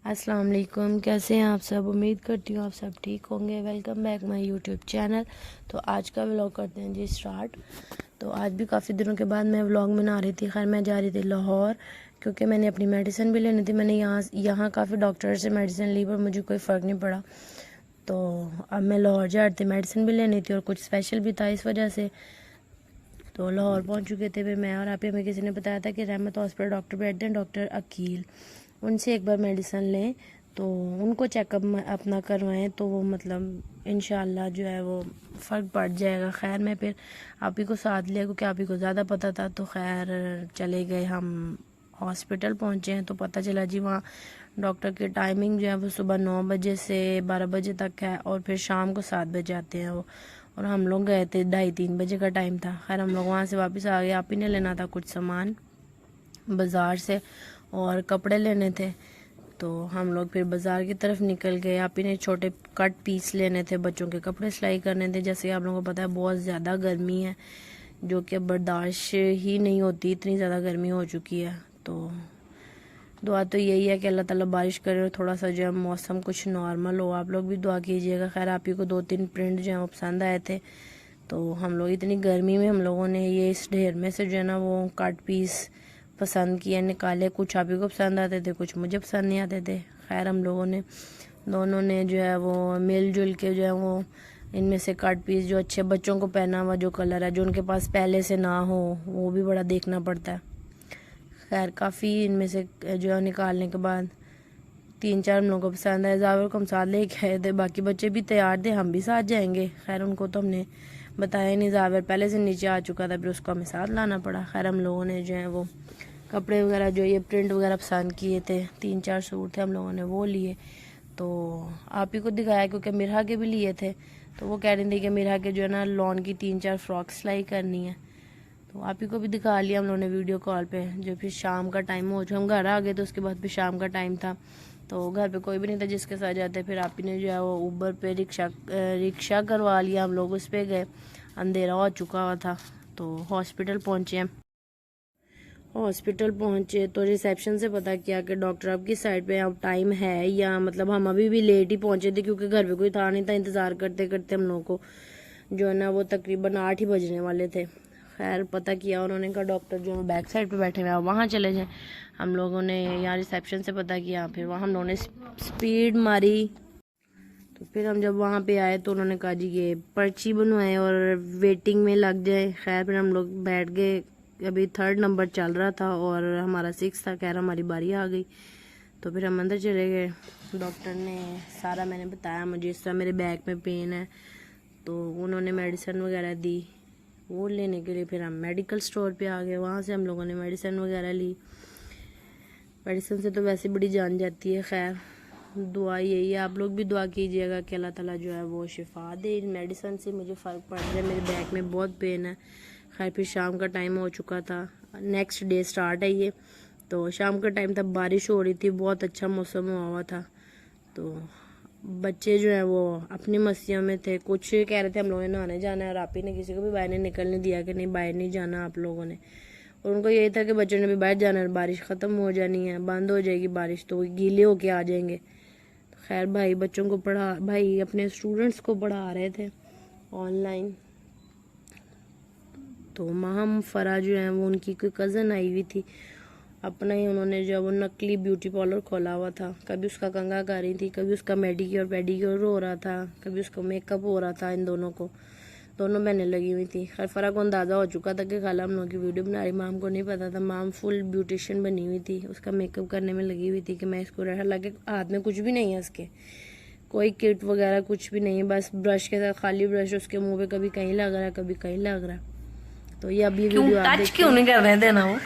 अस्सलाम वालेकुम, कैसे हैं आप सब। उम्मीद करती हूँ आप सब ठीक होंगे। Welcome back my YouTube channel. तो आज का व्लॉग करते हैं जी स्टार्ट। तो आज भी काफ़ी दिनों के बाद मैं व्लॉग बना रही थी। खैर मैं जा रही थी लाहौर, क्योंकि मैंने अपनी मेडिसिन भी लेनी थी। मैंने यहाँ काफ़ी डॉक्टर से मेडिसिन ली पर मुझे कोई फ़र्क नहीं पड़ा। तो अब मैं लाहौर जा रही थी, मेडिसिन भी लेनी थी और कुछ स्पेशल भी था इस वजह से। तो लाहौर पहुँच चुके थे। फिर मैं और आप ही हमें किसी ने बताया था कि रहमत हॉस्पिटल डॉक्टर बैठते हैं, डॉक्टर अकील, उनसे एक बार मेडिसिन लें तो उनको चेकअप अपना करवाएं तो वो मतलब इंशाल्लाह जो है वो फ़र्क पड़ जाएगा। खैर मैं फिर आप ही को साथ लिया क्योंकि आप ही को ज़्यादा पता था। तो खैर चले गए, हम हॉस्पिटल पहुंचे हैं तो पता चला जी वहाँ डॉक्टर की टाइमिंग जो है वो सुबह 9 बजे से 12 बजे तक है और फिर शाम को 7 बजे आते हैं वो। और हम लोग गए थे 2:30-3 बजे का टाइम था। खैर हम लोग वहाँ से वापस आ गए। आप ही ने लेना था कुछ सामान बाज़ार से और कपड़े लेने थे। तो हम लोग फिर बाज़ार की तरफ निकल गए। आप ही ने छोटे कट पीस लेने थे, बच्चों के कपड़े सिलाई करने थे। जैसे आप लोगों को पता है बहुत ज़्यादा गर्मी है जो कि अब बर्दाश्त ही नहीं होती, इतनी ज़्यादा गर्मी हो चुकी है। तो दुआ तो यही है कि अल्लाह ताला बारिश करे और थोड़ा सा जो है मौसम कुछ नॉर्मल हो। आप लोग भी दुआ कीजिएगा। खैर आप ही को 2-3 प्रिंट जो है वो पसंद आए थे। तो हम लोग इतनी गर्मी में हम लोगों ने ये इस ढेर में से जो है ना वो कट पीस पसंद किए, निकाले। कुछ आप ही को पसंद आते थे, कुछ मुझे पसंद नहीं आते थे। खैर हम लोगों ने दोनों ने जो है वो मिलजुल के जो है वो इनमें से कट पीस जो अच्छे बच्चों को पहना हुआ जो कलर है, जो उनके पास पहले से ना हो, वो भी बड़ा देखना पड़ता है। खैर काफ़ी इनमें से जो है निकालने के बाद 3-4 हम लोगों को पसंद आए। जावर को हम साथ लेके आए थे, बाकी बच्चे भी तैयार थे हम भी साथ जाएंगे। खैर उनको तो हमने बताया नहीं, जावर पहले से नीचे आ चुका था, फिर उसको हमें साथ लाना पड़ा। खैर हम लोगों ने जो है वो कपड़े वगैरह जो ये प्रिंट वगैरह पसंद किए थे, 3-4 सूट थे, हम लोगों ने वो लिए। तो आप ही को दिखाया क्योंकि मिरहा के भी लिए थे। तो वो कह रही थी कि मिरहा के जो है ना लॉन की 3-4 फ्रॉक सिलाई करनी है। तो आप ही को भी दिखा लिया हम लोगों ने वीडियो कॉल पे। जो फिर शाम का टाइम हो, जो हम घर आ गए तो उसके बाद फिर शाम का टाइम था तो घर पे कोई भी नहीं था जिसके साथ जाते। फिर आप ही ने जो है वो ऊबर पे रिक्शा करवा लिया, हम लोग उस पर गए। अंधेरा हो चुका हुआ था। तो हॉस्पिटल पहुँचे हम। हॉस्पिटल पहुंचे तो रिसेप्शन से पता किया कि डॉक्टर आपकी साइड पे अब टाइम है, या मतलब हम अभी भी लेट ही पहुंचे थे क्योंकि घर पे कोई था नहीं था। इंतज़ार करते करते हम लोगों को जो है ना वो तकरीबन 8 ही बजने वाले थे। खैर पता किया, उन्होंने कहा डॉक्टर जो बैक साइड पे बैठे हुए हैं वहाँ चले जाएं। हम लोगों ने यहाँ रिसेप्शन से पता किया, फिर वहाँ हम लोगों ने स्पीड मारी। तो फिर हम जब वहाँ पे आए तो उन्होंने कहा जी ये पर्ची बनवाएं और वेटिंग में लग जाए। खैर फिर हम लोग बैठ गए। अभी 3rd नंबर चल रहा था और हमारा 6 था। खैर हमारी बारी आ गई तो फिर हम अंदर चले गए। डॉक्टर ने सारा मैंने बताया मुझे इस तरह मेरे बैक में पेन है, तो उन्होंने मेडिसिन वगैरह दी। वो लेने के लिए फिर हम मेडिकल स्टोर पे आ गए। वहाँ से हम लोगों ने मेडिसिन वगैरह ली। मेडिसिन से तो वैसे बड़ी जान जाती है। खैर दुआ यही है, आप लोग भी दुआ कीजिएगा कि अल्लाह ताला जो है वो शिफा दे। इन मेडिसिन से मुझे फ़र्क पड़ रहा है, मेरे बैक में बहुत पेन है। खैर फिर शाम का टाइम हो चुका था, नेक्स्ट डे स्टार्ट है ये। तो शाम का टाइम था, बारिश हो रही थी, बहुत अच्छा मौसम हुआ था। तो बच्चे जो हैं वो अपनी मस्तियों में थे। कुछ कह रहे थे हम लोगों ने नहाने जाना है और आप ही ने किसी को भी बाहर नहीं निकलने दिया कि नहीं बाहर नहीं जाना आप लोगों ने। और उनको यही था कि बच्चों ने भी बाहर जाना है, बारिश ख़त्म हो जानी है, बंद हो जाएगी बारिश तो गीले होके आ जाएंगे। खैर भाई बच्चों को भाई अपने स्टूडेंट्स को पढ़ा रहे थे ऑनलाइन। तो माहम फरा जो है वो उनकी कोई कज़न आई हुई थी, अपना ही उन्होंने जो है वो नकली ब्यूटी पार्लर खोला हुआ था। कभी उसका कंघा कर रही थी, कभी उसका मेडिक्योर पेडिक्योर हो रहा था, कभी उसका मेकअप हो रहा था। इन दोनों को दोनों बहनें लगी हुई थी। खैर फरा को अंदाज़ा हो चुका था कि खाला हम लोगों की वीडियो बना रही। माम को नहीं पता था, माम फुल ब्यूटिशियन बनी हुई थी, उसका मेकअप करने में लगी हुई थी कि मैं इसको हालांकि हाथ में कुछ भी नहीं है उसके, कोई किट वगैरह कुछ भी नहीं है, बस ब्रश के साथ खाली ब्रश उसके मुंह पे कभी कहीं लग रहा है कभी कहीं लग रहा है। तो ये अभी वीडियो आप टच क्यों नहीं कर रहे थे ना, वो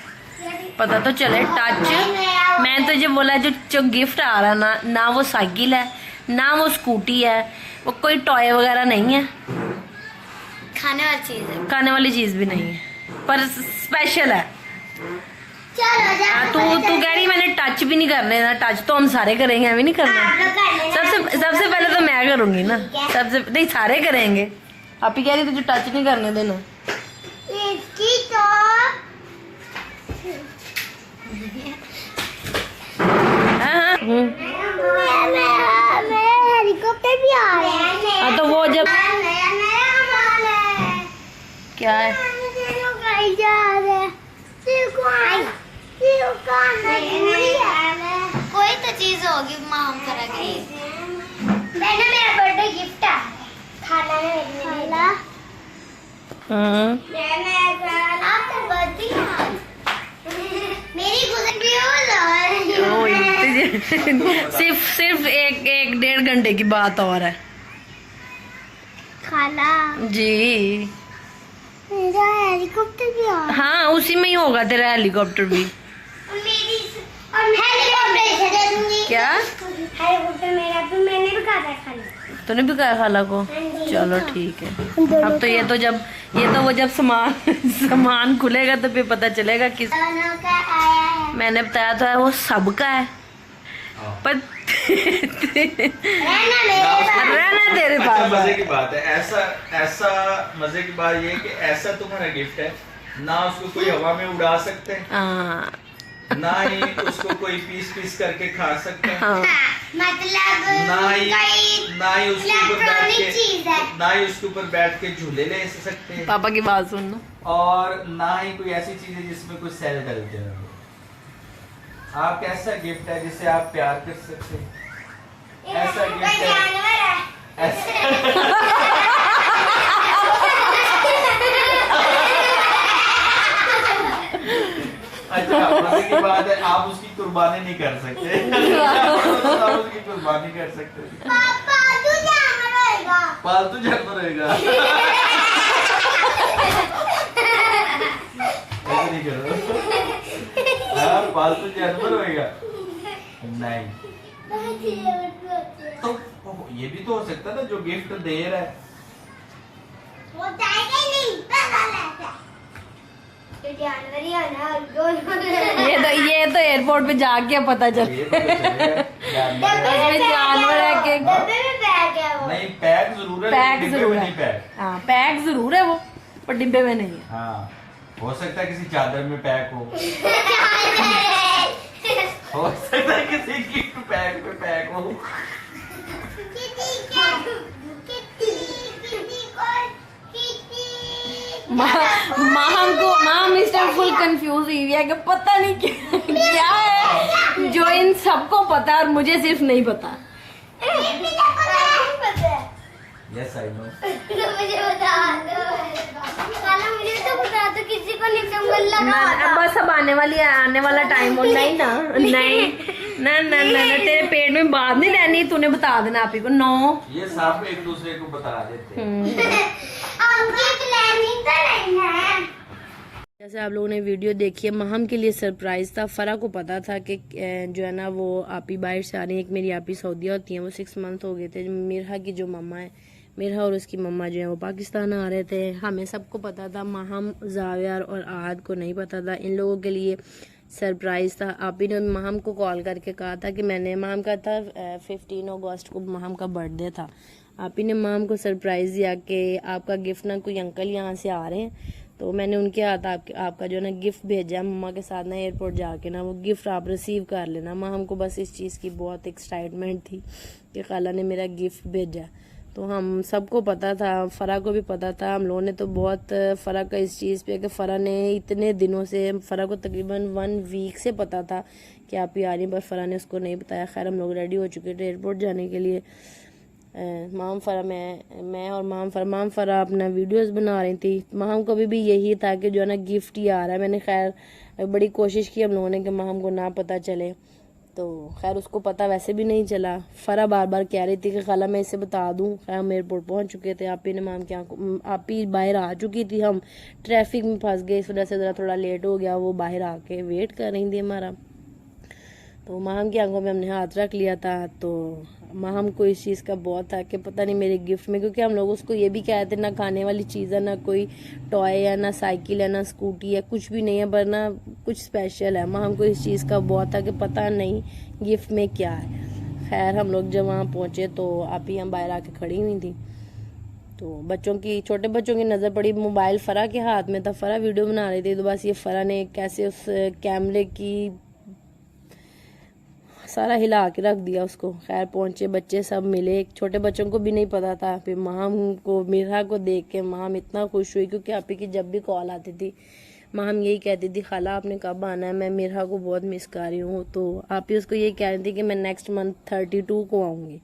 पता तो चले टच। मैं तो जो बोला जो गिफ्ट आ रहा ना वो साइकिल है ना वो स्कूटी है, वो कोई टॉय वगैरह नहीं है, खाने वाली चीज है, खाने वाली चीज भी नहीं है, पर स्पेशल है। तू कह रही मैंने टच भी नहीं करने ना, टच तो हम सारे करेंगे, हमें नहीं करना। सबसे पहले तो मैं करूंगी ना, सबसे नहीं सारे करेंगे। आप ही कह रही तुझे टच नहीं करने देना। हाँ हाँ भी आ रहे हैं। हाँ तो वो जब नया नया सामान है। क्या है कोई तो चीज होगी माम करेगी। मैंने मेरा बर्थडे गिफ्ट है। खाला ने खाला आपका बर्थडे मेरी सिर्फ एक 1.5 घंटे की बात और है खाला जी। मेरा हेलीकॉप्टर भी आ हाँ उसी में ही होगा तेरा हेलीकॉप्टर भी। मेरी और हेलीकॉप्टर दे दूंगी। क्या हेलीकॉप्टर मेरा भी मैंने भी कहा था खाला। तूने भी कहा खाला को? चलो ठीक है। अब तो वो जब सामान खुलेगा तो फिर पता चलेगा किस। दोनों का आया है। मैंने बताया था वो सबका है पर रहना तेरे अच्छा, पास। मजे की बात है। ऐसा मजे की बात ये है कि ऐसा तुम्हारा गिफ्ट है ना, उसको कोई हवा में उड़ा सकते हैं, हाँ ना ही उसको कोई पीस करके खा सकते हैं, हाँ मतलब ना ही चीज है। ना ही उसके ऊपर बैठ के झूले ले सकते हैं, पापा की बात सुनना। और ना ही कोई ऐसी चीज है जिसमें कोई सेल डलते हैं। आप कैसा गिफ्ट है जिससे आप प्यार कर सकते हैं? ऐसा गिफ्ट है अच्छा, मजे की बात है आप उसकी कुर्बानी नहीं कर सकते। आप उसकी कुर्बानी कर सकते। पालतू जानवर होएगा। पालतू जानवर रहेगा। ऐसे नहीं करो। हाँ, पालतू जानवर होएगा नहीं तो ये भी तो हो सकता है ना जो गिफ्ट दे रहा है। वो जाएगा ही नहीं। तो जानवर ही है ना। ये तो एयरपोर्ट पे जाके पता चल। ये तो चलेगा, जानवर है। जानवर है कि डब्बे में पैक है वो। नहीं पैक जरूर है, पैक डिब्बे जरूर में है। नहीं पैक। हाँ पैक जरूर है वो पर डिब्बे में नहीं है। हाँ हो सकता है किसी चादर में पैक हो सकता है किसी गिफ्ट पैक में पैक हो। माम इस टाइम फुल कंफ्यूज हुई है कि पता नहीं क्या है जो इन सबको पता और मुझे सिर्फ नहीं पता। Yes I know. मुझे बता दो। खाला मुझे तो बता दो, किसी को नहीं संभल लगा। बस अब आने वाला टाइम हो। नहीं ना नहीं ना तेरे पेट में बात नहीं रहनी, तूने बता देना आप ही को। नो ये सब एक दूसरे को बता देते हैं। प्लानिंग तो नहीं है। जैसे आप लोगों ने वीडियो देखी है, महम के लिए सरप्राइज था। फरा को पता था कि जो है ना वो आपी बाहर से आ रही है। एक मेरी आपी सऊदीया होती है, वो 6 मंथ हो गए थे। मिरहा की जो मम्मा है, मिरहा और उसकी मम्मा जो है वो पाकिस्तान आ रहे थे। हमें सबको पता था, महम, जावियार और आहद को नहीं पता था। इन लोगों के लिए सरप्राइज था। आपी ने महम को कॉल करके कहा था कि मैंने, महम का था 15 अगस्त को महम का बर्थडे था। आपी ने महम को सरप्राइज दिया कि आपका गिफ्ट ना कोई अंकल यहाँ से आ रहे हैं, तो मैंने उनके हाथ आपका जो है ना गिफ्ट भेजा है। मम्मा के साथ ना एयरपोर्ट जाके ना वो गिफ्ट आप रिसीव कर लेना। महम को बस इस चीज़ की बहुत एक्साइटमेंट थी कि खाला ने मेरा गिफ्ट भेजा। तो हम सबको पता था, फरा को भी पता था। हम लोगों ने तो बहुत फरा का इस चीज़ पे कि फरा ने इतने दिनों से, फरा को तकरीबन 1 वीक से पता था कि आप ही आ रही हैं, पर फरा ने उसको नहीं बताया। खैर हम लोग रेडी हो चुके थे एयरपोर्ट जाने के लिए। माम फरा, मैं और माम फरा अपना वीडियोस बना रही थी। माम को भी यही था कि जो है ना गिफ्ट ही आ रहा है। मैंने खैर बड़ी कोशिश की हम लोगों ने कि माम को ना पता चले, तो खैर उसको पता वैसे भी नहीं चला। फरा बार बार कह रही थी कि खाला मैं इसे बता दूं। खैर हम एयरपोर्ट पहुंच चुके थे। आप ही ने माम के आप ही बाहर आ चुकी थी। हम ट्रैफिक में फंस गए, इस वजह से ज़रा थोड़ा लेट हो गया। वो बाहर आके वेट कर रही थी हमारा। तो माम की आंखों में हमने हाथ रख लिया था। तो माम को इस चीज़ का बहुत था कि पता नहीं मेरे गिफ्ट में, क्योंकि हम लोग उसको ये भी कहते ना खाने वाली चीज़ है, ना कोई टॉय है, ना साइकिल है, ना स्कूटी है, कुछ भी नहीं है, पर ना कुछ स्पेशल है। माम को इस चीज़ का बहुत था कि पता नहीं गिफ्ट में क्या है। खैर हम लोग जब वहाँ पहुँचे तो आप ही हम बाहर आके खड़ी हुई थी। तो छोटे बच्चों की नज़र पड़ी, मोबाइल फरा के हाथ में था। फरा वीडियो बना रही थी, तो बस ये फरा ने कैसे उस कैमरे की सारा हिला के रख दिया उसको। खैर पहुंचे, बच्चे सब मिले, छोटे बच्चों को भी नहीं पता था। फिर माम को, मिरहा को देख के माम इतना खुश हुई, क्योंकि आपी की जब भी कॉल आती थी माम यही कहती थी, खाला आपने कब आना है, मैं मिरहा को बहुत मिस कर रही हूँ। तो आप ही उसको यही कह रही थी कि मैं नेक्स्ट मंथ 32 को आऊँगी।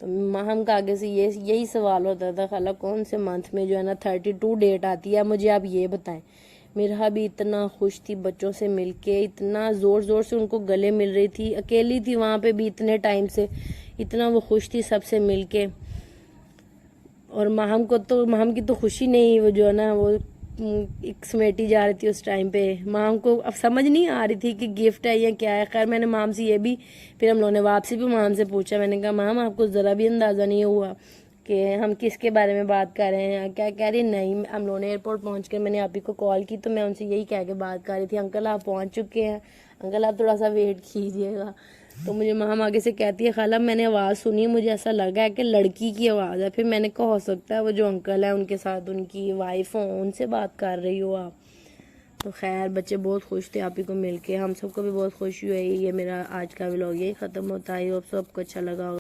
तो माम का आगे से यही सवाल होता था, खाला कौन से मंथ में जो है ना 32 डेट आती है, मुझे आप ये बताएं। मिरहा भी इतना खुश थी बच्चों से मिलके, इतना ज़ोर ज़ोर से उनको गले मिल रही थी, अकेली थी वहाँ पे भी इतने टाइम से, इतना वो खुश थी सबसे मिलके। और माम की तो खुशी नहीं, वो जो है ना वो एक समेटी जा रही थी उस टाइम पे। माम को अब समझ नहीं आ रही थी कि गिफ्ट है या क्या है। खैर मैंने माम से ये भी, फिर हम लोगों ने वापसी भी माम से पूछा, मैंने कहा माम आपको ज़रा भी अंदाज़ा नहीं हुआ कि हम किसके बारे में बात कर रहे हैं? क्या कह रही, नहीं। हम लोगों ने एयरपोर्ट पहुंच कर मैंने आप ही को कॉल की, तो मैं उनसे यही कह के बात कर रही थी, अंकल आप पहुंच चुके हैं, अंकल आप थोड़ा सा वेट कीजिएगा। तो मुझे माम आगे से कहती है, खाला मैंने आवाज़ सुनी, मुझे ऐसा लगा है कि लड़की की आवाज़ है। फिर मैंने कहा हो सकता है वो जो अंकल है उनके साथ उनकी वाइफ हो, उनसे बात कर रही हो आप। तो खैर बच्चे बहुत खुश थे आप ही को मिलके, हम सबको भी बहुत खुशी हुई। ये मेरा आज का व्लॉग यही ख़त्म होता है। होप सबको अच्छा लगा होगा।